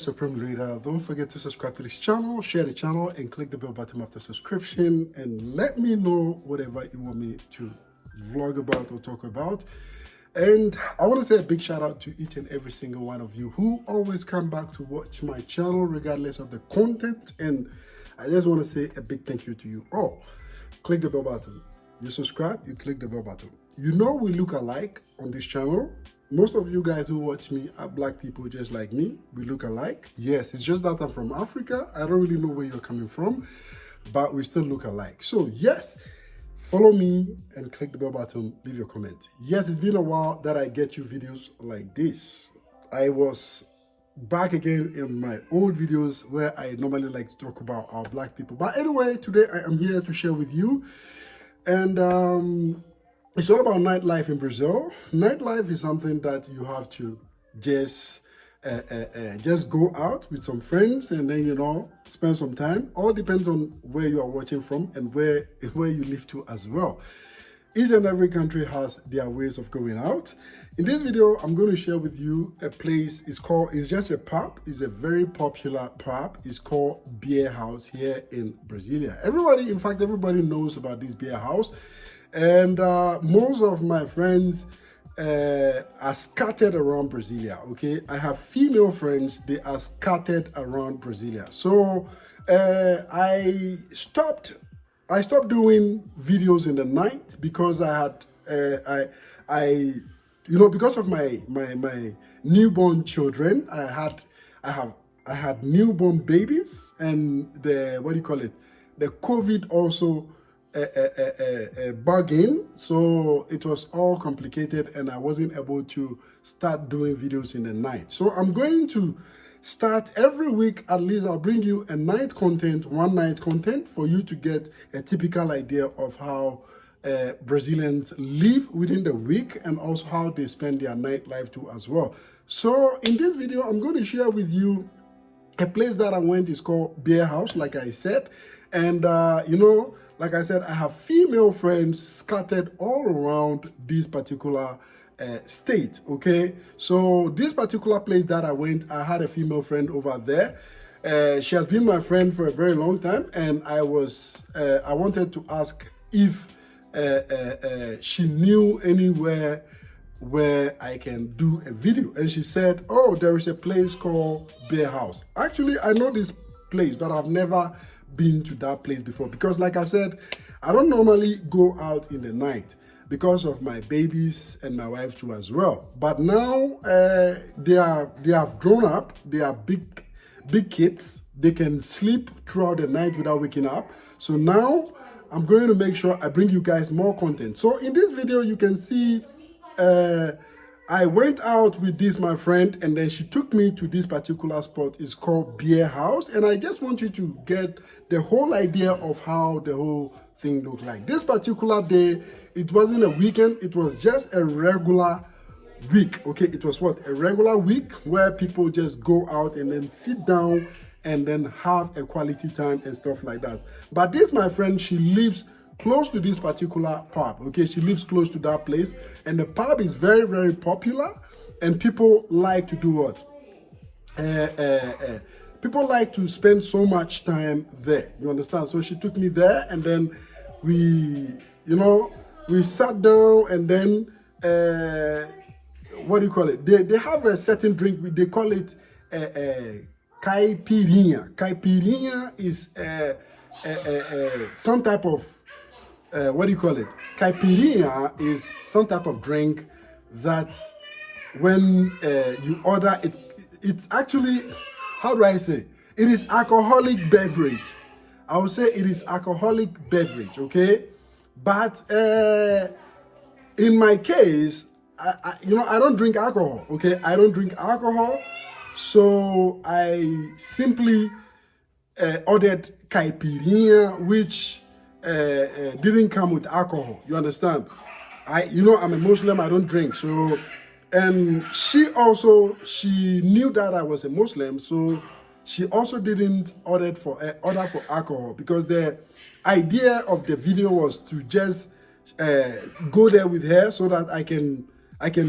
Supreme Leader. Don't forget to subscribe to this channel, share the channel, and click the bell button after subscription. And let me know whatever you want me to vlog about or talk about. And I want to say a big shout out to each and every single one of you who always come back to watch my channel regardless of the content. And I just want to say a big thank you to you all. Click the bell button. You subscribe, you click the bell button. You know we look alike on this channel. Most of you guys who watch me are black people just like me. We look alike. Yes, it's just that I'm from Africa. I don't really know where you're coming from, but we still look alike. So yes, follow me and click the bell button, leave your comment. Yes, it's been a while that I get you videos like this. I was back again in my old videos where I normally like to talk about our black people. But anyway, today I am here to share with you. And it's all about nightlife in Brazil. Nightlife is something that you have to just go out with some friends and then, you know, spend some time. All depends on where you are watching from and where you live to as well. Each and every country has their ways of going out. In this video, I'm going to share with you a place. It's just a pub. It's a very popular pub. It's called Beer House here in Brasilia. Everybody knows about this beer house. And most of my friends are scattered around Brasilia, okay? I have female friends, they are scattered around Brasilia. So I stopped doing videos in the night because I had, because of my newborn children. I had newborn babies, and the COVID also bug in, so it was all complicated and I wasn't able to start doing videos in the night. So I'm going to start every week. At least I'll bring you a one night content for you to get a typical idea of how Brazilians live within the week and also how they spend their nightlife too as well. So in this video, I'm going to share with you a place that I went. Is called Beer House, like I said. And like I said, I have female friends scattered all around this particular state, okay? So this particular place that I went, I had a female friend over there. She has been my friend for a very long time, and I wanted to ask if she knew anywhere where I can do a video. And she said, oh, there is a place called Beer House. Actually, I know this place, but I've never been to that place before because, like I said, I don't normally go out in the night because of my babies and my wife too as well. But now they have grown up. They are big kids. They can sleep throughout the night without waking up. So now I'm going to make sure I bring you guys more content. So in this video, you can see I went out with my friend, and then she took me to this particular spot. It's called Beer House, and I just want you to get the whole idea of how the whole thing looked like. This particular day, it wasn't a weekend, it was just a regular week, okay? It was a regular week where people just go out and then sit down and then have a quality time and stuff like that. But this, my friend, she lives close to this particular pub, okay? She lives close to that place, and the pub is very, very popular, and people like to do what? People like to spend so much time there, you understand? So she took me there, and then we sat down, and then what do you call it? They have a certain drink, they call it caipirinha. Caipirinha is some type of Caipirinha is some type of drink that when you order it, it's actually, how do I say? It is alcoholic beverage. I would say it is alcoholic beverage, okay? But in my case, I don't drink alcohol, okay? I don't drink alcohol, so I simply ordered caipirinha, which didn't come with alcohol. You understand? I'm a Muslim, I don't drink. So, and she knew that I was a Muslim, so she also didn't order for alcohol, because the idea of the video was to just go there with her so that I can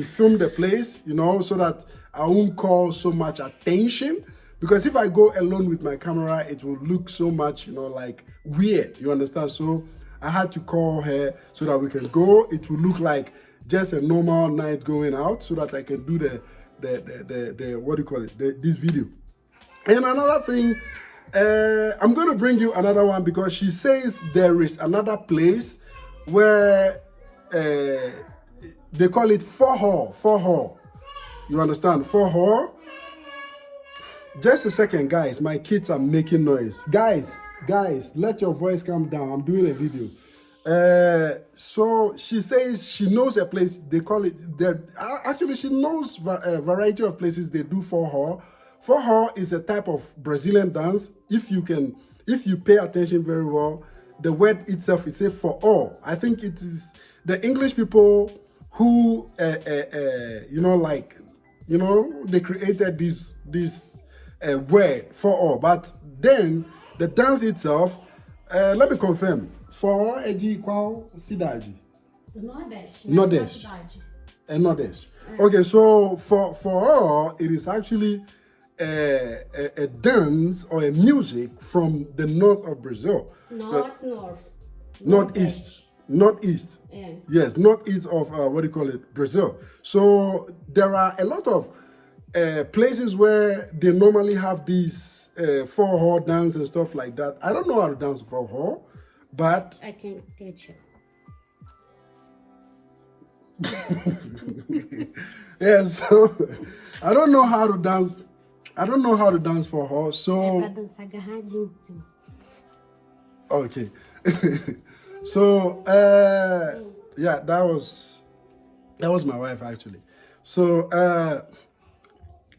film the place, so that I won't call so much attention. because if I go alone with my camera, it will look so much, like weird. You understand? So I had to call her so that we can go. It will look like just a normal night going out, so that I can do the what do you call it? This video. And another thing, I'm going to bring you another one, because she says there is another place where they call it for her. You understand? For her. Just a second, guys. My kids are making noise. Guys, let your voice calm down. I'm doing a video. So she says she knows a place. They call it. Actually, she knows a variety of places they do for her. For her is a type of Brazilian dance. If you pay attention very well, the word itself is for all. I think it is the English people who, they created this word for all. But then the dance itself, let me confirm. For Eji qual cidade? Nordeste. Nordeste. Nordeste. Okay, so for all, it is actually a dance or a music from the north of Brazil. Northeast. Yeah. Yes, northeast of Brazil. So there are a lot of places where they normally have these for dance and stuff like that. I don't know how to dance for but I can teach you. Yeah, so I don't know how to dance. I don't know how to dance for her. So okay. So yeah, that was my wife actually. So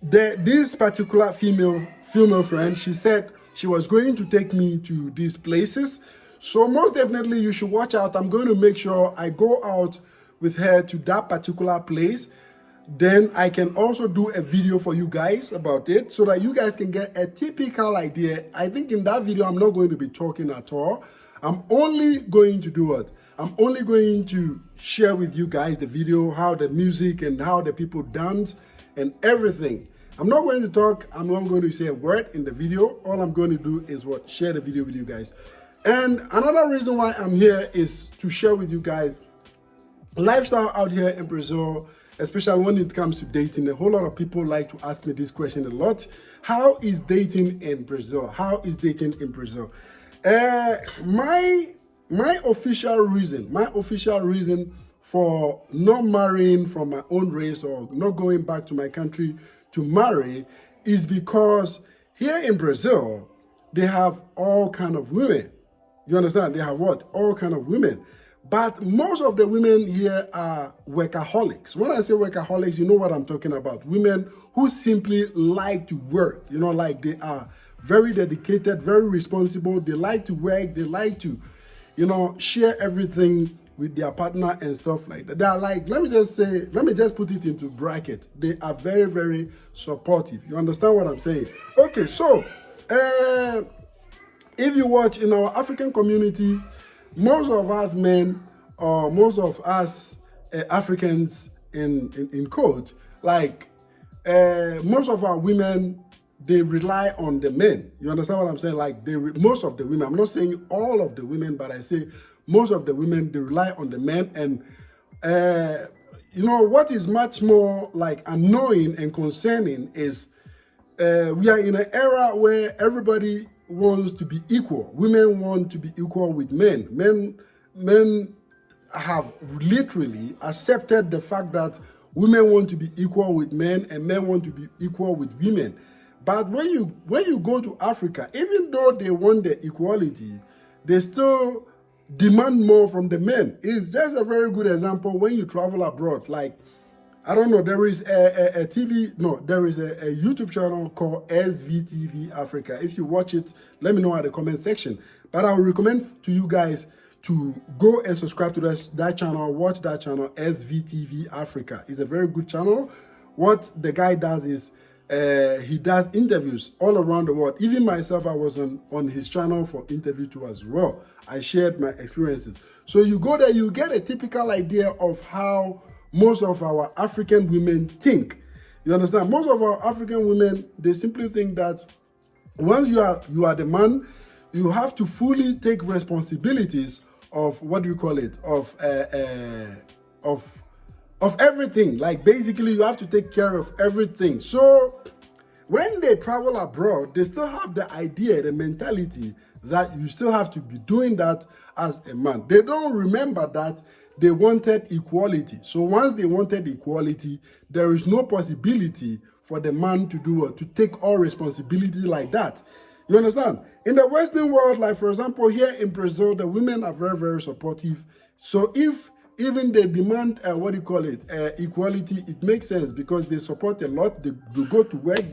this particular female friend, she said she was going to take me to these places. So most definitely you should watch out. I'm going to make sure I go out with her to that particular place. Then I can also do a video for you guys about it, so that you guys can get a typical idea. I think in that video, I'm not going to be talking at all. I'm only going to do what? I'm only going to share with you guys the video, how the music and how the people dance and everything. I'm not going to talk. I'm not going to say a word in the video. All I'm going to do is share the video with you guys. And another reason why I'm here is to share with you guys lifestyle out here in Brazil, especially when it comes to dating. A whole lot of people like to ask me this question a lot. How is dating in Brazil? How is dating in Brazil? My official reason for not marrying from my own race or not going back to my country to marry is because here in Brazil, they have all kind of women. You understand? They have what? All kind of women. But most of the women here are workaholics. When I say workaholics, you know what I'm talking about. Women who simply like to work. Like they are very dedicated, very responsible. They like to work. They like to, share everything with their partner and stuff like that. They are like, let me just put it into bracket. They are very, very supportive. You understand what I'm saying? Okay, so if you watch in our African communities, most of us men, or most of us Africans in quote, like most of our women, they rely on the men. You understand what I'm saying? Like most of the women, I'm not saying all of the women, but I say most of the women, they rely on the men. And what is much more like annoying and concerning is we are in an era where everybody wants to be equal. Women want to be equal with men. Men have literally accepted the fact that women want to be equal with men and men want to be equal with women. But when you go to Africa, even though they want the equality, they still demand more from the men. It's just a very good example when you travel abroad. Like, I don't know, there is a YouTube channel called SVTV Africa. If you watch it, let me know at the comment section. But I would recommend to you guys to go and subscribe to that channel, watch that channel, SVTV Africa. It's a very good channel. What the guy does is, he does interviews all around the world. Even myself, I was on his channel for interview too as well. I shared my experiences. So you go there, you get a typical idea of how most of our African women think. You understand? Most of our African women, they simply think that once you are the man, you have to fully take responsibilities of what do you call it? Of everything. Like basically, you have to take care of everything. So when they travel abroad, they still have the idea, the mentality that you still have to be doing that as a man. They don't remember that they wanted equality. So once they wanted equality, there is no possibility for the man to do to take all responsibility like that. You understand? In the Western world, like for example, here in Brazil, the women are very, very supportive. So if even they demand, equality, it makes sense because they support a lot. They go to work,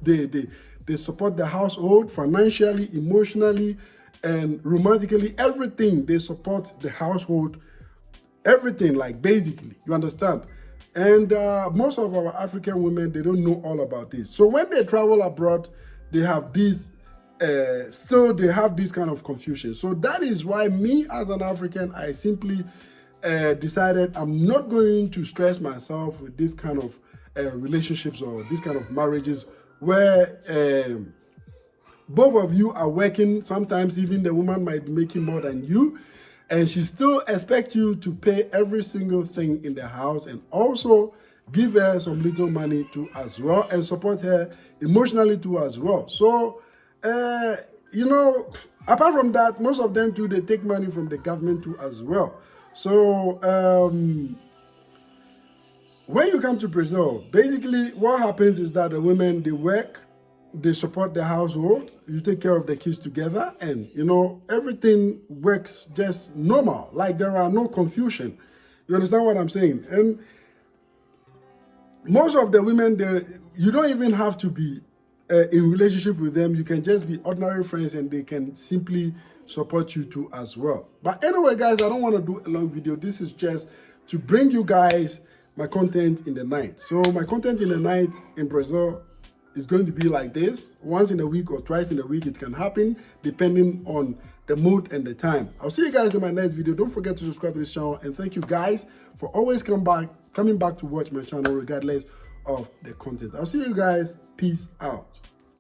they support the household financially, emotionally, and romantically. Everything, they support the household. Everything, like basically, you understand? And most of our African women, they don't know all about this. So when they travel abroad, they have this, they have this kind of confusion. So that is why me as an African, I simply decided I'm not going to stress myself with this kind of relationships or this kind of marriages where both of you are working. Sometimes even the woman might be making more than you, and she still expects you to pay every single thing in the house and also give her some little money too as well and support her emotionally too as well. So, you know, apart from that, most of them too, they take money from the government too as well. So, when you come to Brazil, basically what happens is that the women, they work, they support the household, you take care of the kids together, and you know, everything works just normal, like there are no confusion. You understand what I'm saying? And most of the women, you don't even have to be in relationship with them. You can just be ordinary friends and they can simply support you too as well. But anyway, guys, I don't want to do a long video. This is just to bring you guys my content in the night. So my content in the night in Brazil is going to be like this. Once in a week or twice in a week, it can happen depending on the mood and the time. I'll see you guys in my next video. Don't forget to subscribe to this channel, and thank you guys for always coming back to watch my channel regardless of the content. I'll see you guys. Peace out.